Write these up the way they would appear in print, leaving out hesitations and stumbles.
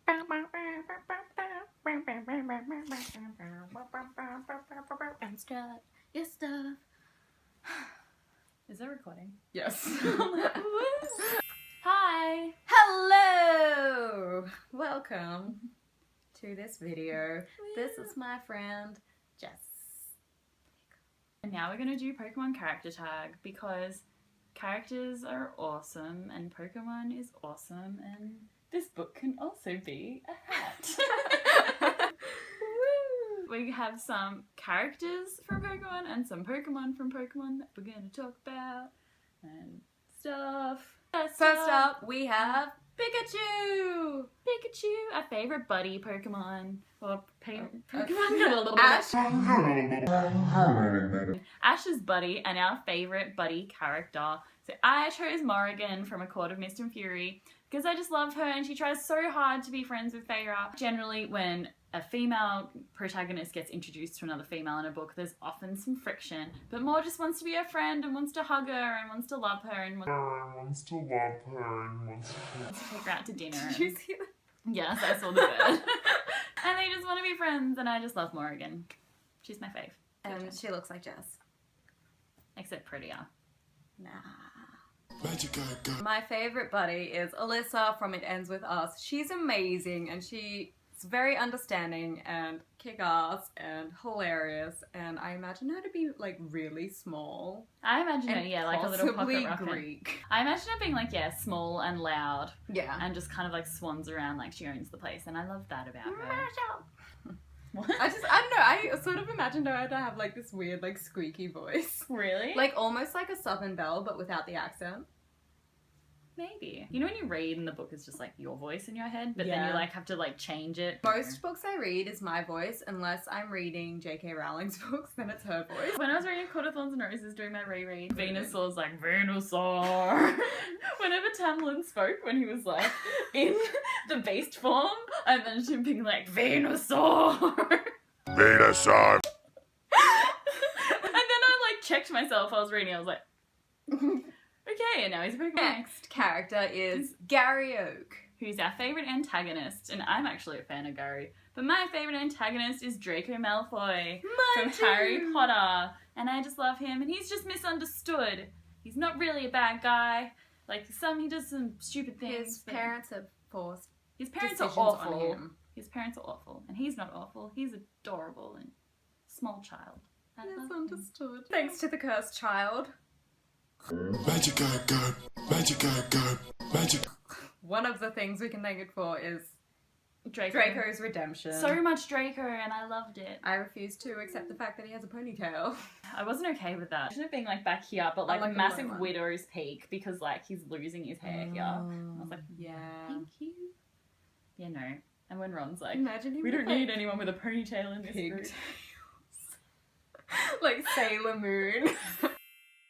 And start your stuff. Is that recording? Yes. Hi! Hello! Welcome to this video. This is my friend Jess. And now we're gonna do Pokemon Character Tag because characters are awesome and Pokemon is awesome and this book can also be a hat. We have some characters from Pokemon and some Pokemon from Pokemon that we're going to talk about and stuff. First up, we have Pikachu! Pikachu, our favourite buddy Pokemon. Or Pokemon. Ash. Ash's buddy and our favourite buddy character. So I chose Morrigan from A Court of Mist and Fury because I just love her and she tries so hard to be friends with Feyre. Generally when a female protagonist gets introduced to another female in a book, there's often some friction, but Mor just wants to be her friend and wants to hug her and wants to love her and wants to take her out to dinner. Did you see that? Yes, I saw the bird. And they just want to be friends and I just love Morrigan. She's my fave. And she looks like Jess. Except prettier. Nah. My favourite buddy is Alyssa from It Ends With Us. She's amazing and she's very understanding and kick-ass and hilarious, and I imagine her to be like really small. I imagine her, yeah, like a little pocket rocket. Greek. I imagine her being like, yeah, small and loud. Yeah. And just kind of like swans around like she owns the place, and I love that about her. What? I don't know, I sort of imagined her to have like this weird like squeaky voice. Really? Like almost like a Southern Belle but without the accent. Maybe. You know when you read and the book is just like your voice in your head, but then you like have to like change it? Most books I read is my voice unless I'm reading J.K. Rowling's books, then it's her voice. When I was reading Court of Thorns and Roses doing my reread, Venusaur's like, Venusaur. Whenever Tamlin spoke when he was like in the beast form, I imagined him being like, Venusaur. Venusaur. And then I like checked myself, I was reading, I was like, okay, and now he's a Pokemon. Next character is Gary Oak, who's our favourite antagonist, and I'm actually a fan of Gary. But my favourite antagonist is Draco Malfoy from Harry Potter, and I just love him, and he's just misunderstood. He's not really a bad guy. Like, he does some stupid things. His parents have forced His parents are decisions awful. on him. His parents are awful, and he's not awful. He's adorable and small child. I love him. Misunderstood. Thanks to the cursed child. Magic go, magic go, magic. One of the things we can thank it for is Draco. Draco's redemption. So much Draco, and I loved it. I refuse to accept the fact that he has a ponytail. I wasn't okay with that. It shouldn't have been like back here, but like like a a massive low one. widow's peak because like he's losing his hair here. I was like, yeah. thank you. Yeah, no. And when Ron's like, Imagine him we with, don't need anyone with a ponytail in this group. pigtails. Like Sailor Moon.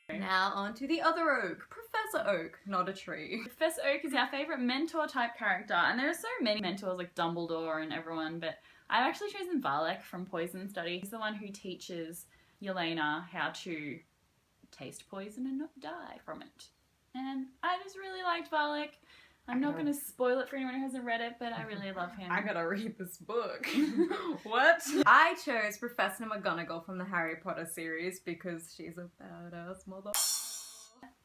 Now on to the other oak, Professor Oak, not a tree. Professor Oak is our favourite mentor type character, and there are so many mentors like Dumbledore and everyone, but I've actually chosen Valak from Poison Study. He's the one who teaches Yelena how to taste poison and not die from it. And I just really liked Valak. I'm not going to spoil it for anyone who hasn't read it, but I really love him. I gotta read this book. What? I chose Professor McGonagall from the Harry Potter series because she's a badass mother.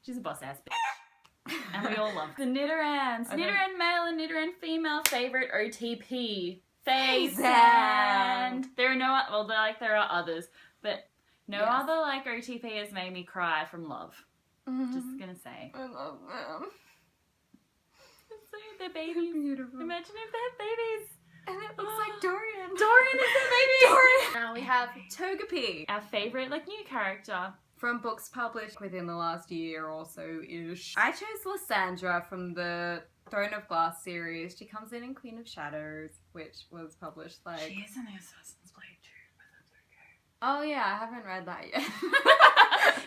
She's a boss ass bitch. And we all love her. The Nidorans. Nidoran male and Nidoran female favourite OTP. Phazand. There are no, well, there are others, but no other like OTP has made me cry from love. Just gonna say. I love them. So they're babies. Beautiful. Imagine if they had babies. And it looks like Dorian. Dorian is their baby. Dorian. Now we have Togepi. Our favourite like new character. From books published within the last year or so-ish. I chose Lysandra from the Throne of Glass series. She comes in Queen of Shadows, which was published like... She is in the Assassin's Blade too, but that's okay. Oh yeah, I haven't read that yet.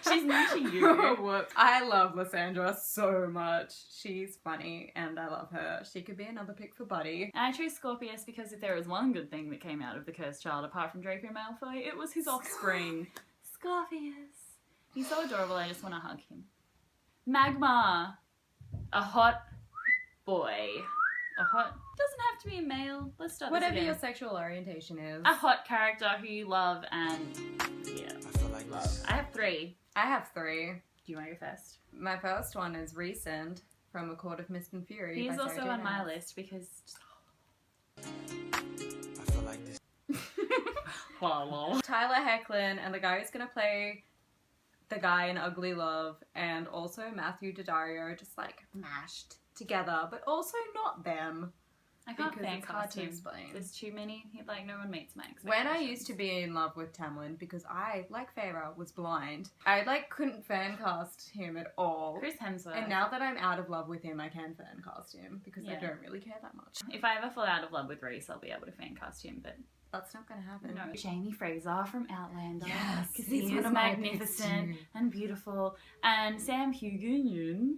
She's new to you. Whoops. I love Lysandra so much. She's funny and I love her. She could be another pick for Buddy. And I chose Scorpius because if there was one good thing that came out of the Cursed Child apart from Draco Malfoy, it was his offspring. Scorpius. He's so adorable, I just want to hug him. Magma. A hot boy. A hot, doesn't have to be a male. Let's start Whatever this again. your sexual orientation is. A hot character who you love and, yeah. I feel like Love. I have 3. I have 3. Do you want to go first? My first one is Recent from A Court of Mist and Fury. He's by also Sarah J. on my Maas. list because... I feel like this. Tyler Hoechlin and the guy who's gonna play the guy in Ugly Love, and also Matthew Daddario, just like mashed together, but also not them. I can't Because fan it's hard cast to him. explain. There's too many. Like, no one meets my expectations. When I used to be in love with Tamlin, because I, like Feyre, was blind, I like couldn't fan cast him at all. Chris Hemsworth. And now that I'm out of love with him, I can fan cast him because I Yeah. don't really care that much. If I ever fall out of love with Reese, I'll be able to fan cast him, but That's not gonna happen. no. Jamie Fraser from Outlander. Yes, Because he's he one is of my picks magnificent too. and beautiful. And Sam Heughan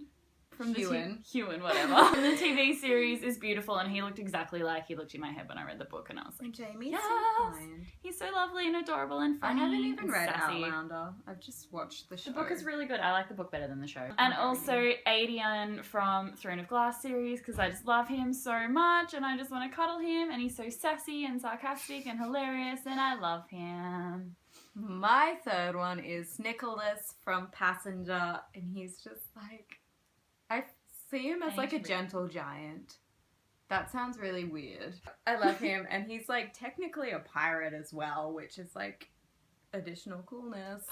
from the Heughan. Heughan, whatever. From the TV series is beautiful, and he looked exactly like he looked in my head when I read the book, and I was like, And Jamie's Yes! so kind. he's so lovely and adorable and I funny. haven't even and read sassy. Outlander. I've just watched the show. The book is really good. I like the book better than the show. And also Aedion from Throne of Glass series, because I just love him so much and I just want to cuddle him, and he's so sassy and sarcastic and hilarious, and I love him. My third one is Nicholas from Passenger, and he's just like, I see him as like a gentle giant. That sounds really weird. I love him, and he's like technically a pirate as well, which is like additional coolness.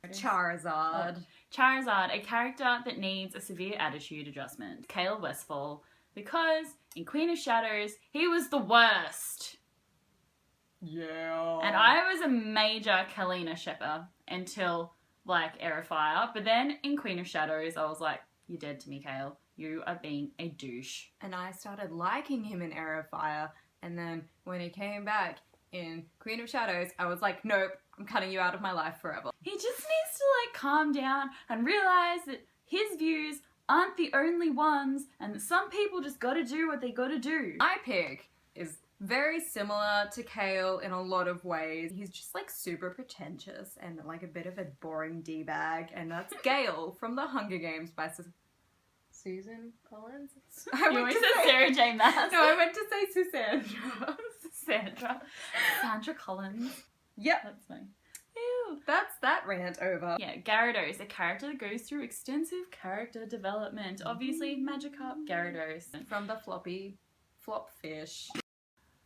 Pirates are awesome. Charizard. Charizard, a character that needs a severe attitude adjustment. Cale Westfall, because in Queen of Shadows, he was the worst. Yeah. And I was a major Kalina shipper until, like, Air of Fire. But then in Queen of Shadows, I was like, you're dead to me, Cale. You are being a douche. And I started liking him in Air of Fire, and then when he came back in Queen of Shadows, I was like, nope, I'm cutting you out of my life forever. He just needs to, like, calm down and realize that his views aren't the only ones and that some people just gotta do what they gotta do. My pick is very similar to Kale in a lot of ways. He's just like super pretentious and like a bit of a boring D-bag, and that's Gale from The Hunger Games by Susan Collins? You always said Sarah J. Maas. No, I went to say Susandra. Sandra Collins. Yep, That's funny. Ew. that's that rant over. Yeah, Gyarados, a character that goes through extensive character development. Obviously, Magikarp, Gyarados. From the floppy flop fish.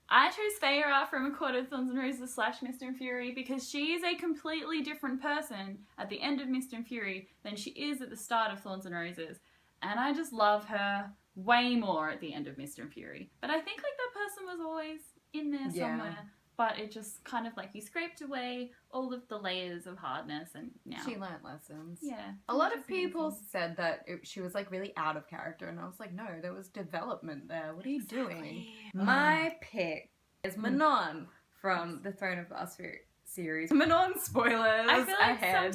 I chose Feyre from A Court of Thorns and Roses / Mist and Fury because she is a completely different person at the end of Mist and Fury than she is at the start of Thorns and Roses. And I just love her way more at the end of Mist and Fury. But I think like that person was always in there Yeah. somewhere. But it just kind of like you scraped away all of the layers of hardness and now. She learnt lessons. Yeah. A lot of Which is people amazing. said that she was like really out of character, and I was like, no, there was development there. What are you doing? My pick is Manon from the Throne of Glass series. Manon spoilers I feel like ahead.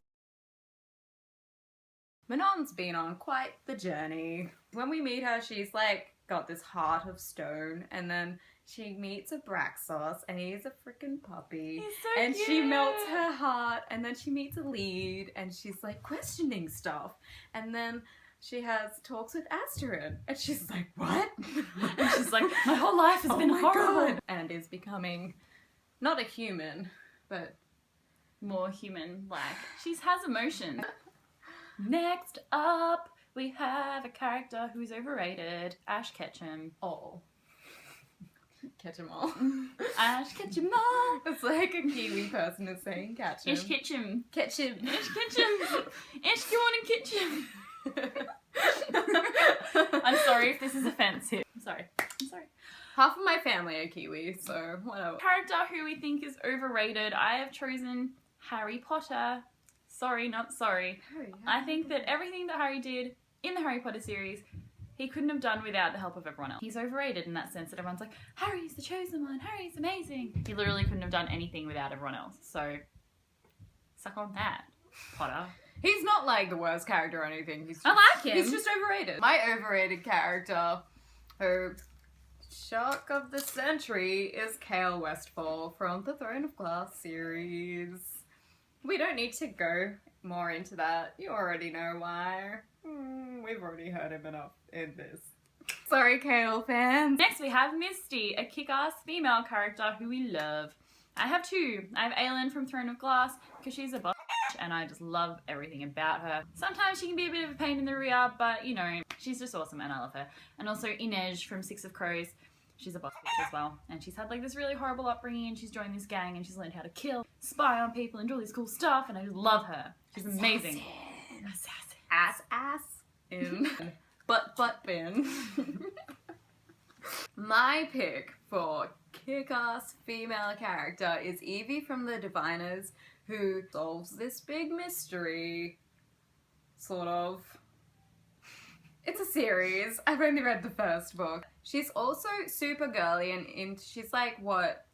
Manon's been on quite the journey. When we meet her, she's like got this heart of stone, and then she meets a Braxos, and he's a freaking puppy. He's so And cute. she melts her heart, and then she meets a lead, and she's like questioning stuff. And then she has talks with Asterin, and she's like, what? And she's like, my whole life has been my horrible. God. And is becoming not a human, but More human-like. She has emotions. Next up, we have a character who's overrated. Ash Ketchum. all. Catch 'em all. Ash Ketchum. Oh. It's like a Kiwi person is saying catch 'em. Ish Ketchum. Catch 'em. Ish Ketchum. Ish, go on and Ketchum. I'm sorry if this is offensive. I'm sorry. Half of my family are Kiwi, so whatever. Character who we think is overrated. I have chosen Harry Potter. Sorry, not sorry. I think that everything that Harry did in the Harry Potter series, he couldn't have done without the help of everyone else. He's overrated in that sense that everyone's like, Harry's the chosen one, Harry's amazing. He literally couldn't have done anything without everyone else. So, suck on that, Potter. He's not like the worst character or anything. He's just, I like him. He's just overrated. My overrated character, who shock of the century, is Kale Westfall from the Throne of Glass series. We don't need to go more into that. You already know why. We've already heard him enough in this. Sorry, Kale fans. Next we have Misty, a kick-ass female character who we love. I have two. I have Aelin from Throne of Glass because she's a boss and I just love everything about her. Sometimes she can be a bit of a pain in the rear, but you know, she's just awesome and I love her. And also Inej from Six of Crows. She's a boss bitch as well. And she's had like this really horrible upbringing and she's joined this gang and she's learned how to kill, spy on people and do all this cool stuff and I just love her. She's amazing. Assassin. Ass in. Butt bin. My pick for kick-ass female character is Evie from the Diviners, who solves this big mystery. Sort of. It's a series. I've only read the first book. She's also super girly and she's like what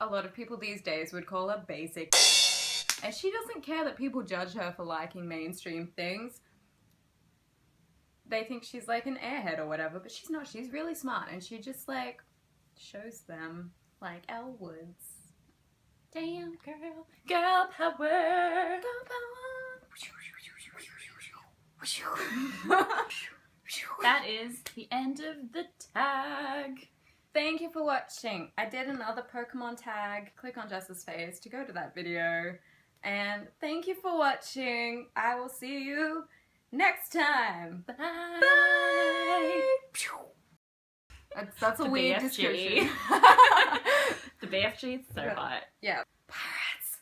a lot of people these days would call a basic. And she doesn't care that people judge her for liking mainstream things. They think she's like an airhead or whatever, but she's not. She's really smart and she just like shows them like Elle Woods. Damn girl, girl power. Girl power. That is the end of the tag. Thank you for watching. I did another Pokemon tag. Click on Jess's face to go to that video. And thank you for watching. I will see you next time. Bye. Bye. That's a The weird BFG. description. The BFG is so hot. Yeah. Pirates.